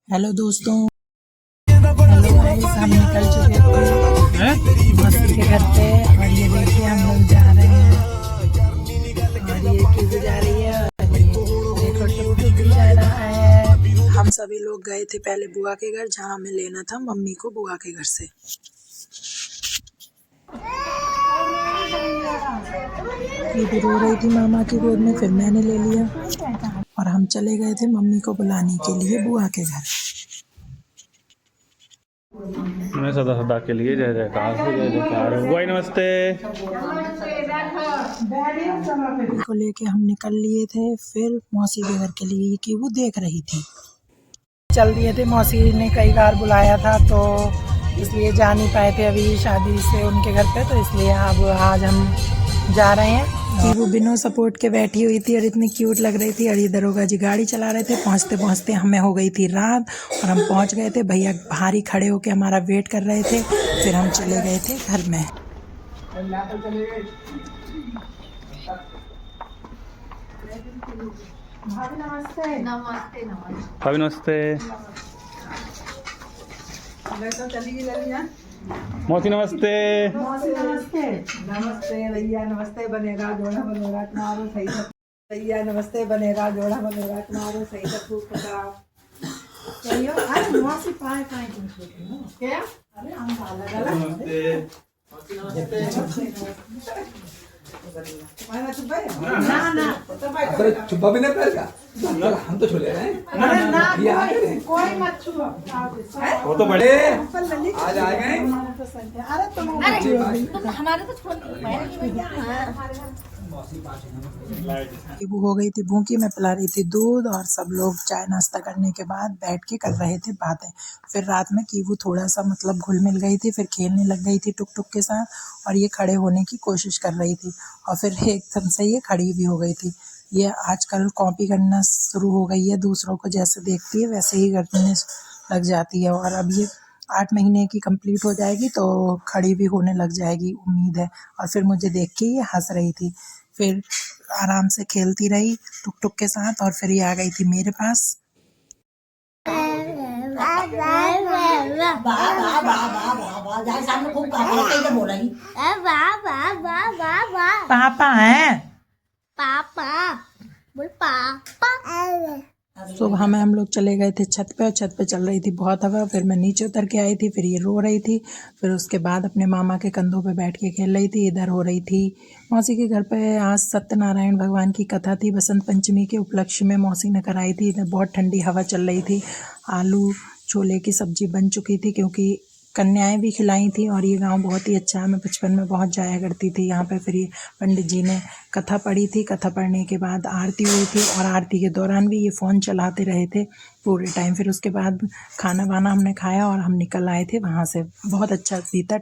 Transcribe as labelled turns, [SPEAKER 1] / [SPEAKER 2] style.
[SPEAKER 1] Hello दोस्तों, hello guys, हम निकल चुके थे मौसी के घर पे और ये देखिए हम लोग जा रहे हैं और ये क्यों जा रही है और ये देखो टुकटुक भी जा रहा है। हम सभी लोग गए थे पहले बुआ के घर जहाँ हमें लेना था मम्मी को बुआ के घर से। ये रो रही थी मामा की गोद में, फिर मैंने ले लिया और हम चले गए थे मम्मी को बुलाने के लिए बुआ के घर।
[SPEAKER 2] मैं सदा सदा के लिए जय जयकार जय जयकार। भाई नमस्ते।
[SPEAKER 1] को लेके हम निकल लिए थे फिर मौसी के घर के लिए कि वो देख रही थी। चल दिए थे, मौसी ने कई बार बुलाया था तो इसलिए जा नहीं पाए थे अभी शादी से उनके घर पे, तो इसलिए अब आज हम जा रहे हैं। कि वो बिना सपोर्ट के बैठी हुई थी और इतनी क्यूट लग रही थी और ये दरोगा जी गाड़ी चला रहे थे। पहुंचते पहुंचते हमें हो गई थी रात और हम पहुंच गए थे। भैया बाहर ही खड़े होके हमारा वेट कर रहे थे, फिर हम चले गए थे घर में।
[SPEAKER 2] भाभी नमस्ते। मौसी नमस्ते।
[SPEAKER 3] मौसी नमस्ते। नमस्ते भैया, नमस्ते बनेगा जोड़ा बनेगा तुम्हारो सही से। भैया नमस्ते बनेगा जोड़ा बनेगा तुम्हारो सही से खूब पकाओ। कहियो अरे मौसी पाए पाए तुम सोचो ना क्या? अरे हम अलग अलग
[SPEAKER 2] नमस्ते।
[SPEAKER 3] ना ना
[SPEAKER 4] अरे चुप्पा भी नहीं पड़ेगा, हम तो छोले हैं।
[SPEAKER 3] अरे ना कोई मत छुओ।
[SPEAKER 4] वो तो बड़े आज आ गए।
[SPEAKER 3] अरे तुम
[SPEAKER 5] हमारे तो छोड़
[SPEAKER 1] वो हो गई थी भूखी, मैं पिला रही थी दूध और सब लोग चाय नाश्ता करने के बाद बैठ के कर रहे थे बातें। फिर रात में कीवू थोड़ा सा मतलब घुल मिल गई थी, फिर खेलने लग गई थी टुक टुक के साथ और ये खड़े होने की कोशिश कर रही थी और फिर एकदम से ये खड़ी भी हो गई थी। ये आजकल कॉपी करना शुरू हो गई है, दूसरों को जैसे देखती है वैसे ही करने लग जाती है और अब ये 8 महीने की कंप्लीट हो जाएगी तो खड़ी भी होने लग जाएगी उम्मीद है। और फिर मुझे देख के ये हंस रही थी, फिर आराम से खेलती रही टुक टुक के साथ और फिर ये आ गई थी मेरे पास। पापा है
[SPEAKER 5] पापा बोल पापा।
[SPEAKER 1] सुबह में हम लोग चले गए थे छत पे और छत पे चल रही थी बहुत हवा। फिर मैं नीचे उतर के आई थी, फिर ये रो रही थी। फिर उसके बाद अपने मामा के कंधों पे बैठ के खेल रही थी, इधर हो रही थी। मौसी के घर पे आज सत्यनारायण भगवान की कथा थी, बसंत पंचमी के उपलक्ष्य में मौसी ने कराई थी। इधर बहुत ठंडी हवा चल रही थी। आलू छोले की सब्जी बन चुकी थी क्योंकि कन्याएं भी खिलाई थी और ये गांव बहुत ही अच्छा है। मैं बचपन में बहुत जाया करती थी यहाँ पे। फिर ये पंडित जी ने कथा पढ़ी थी, कथा पढ़ने के बाद आरती हुई थी और आरती के दौरान भी ये फ़ोन चलाते रहे थे पूरे टाइम। फिर उसके बाद खाना वाना हमने खाया और हम निकल आए थे वहाँ से। बहुत अच्छा बीता।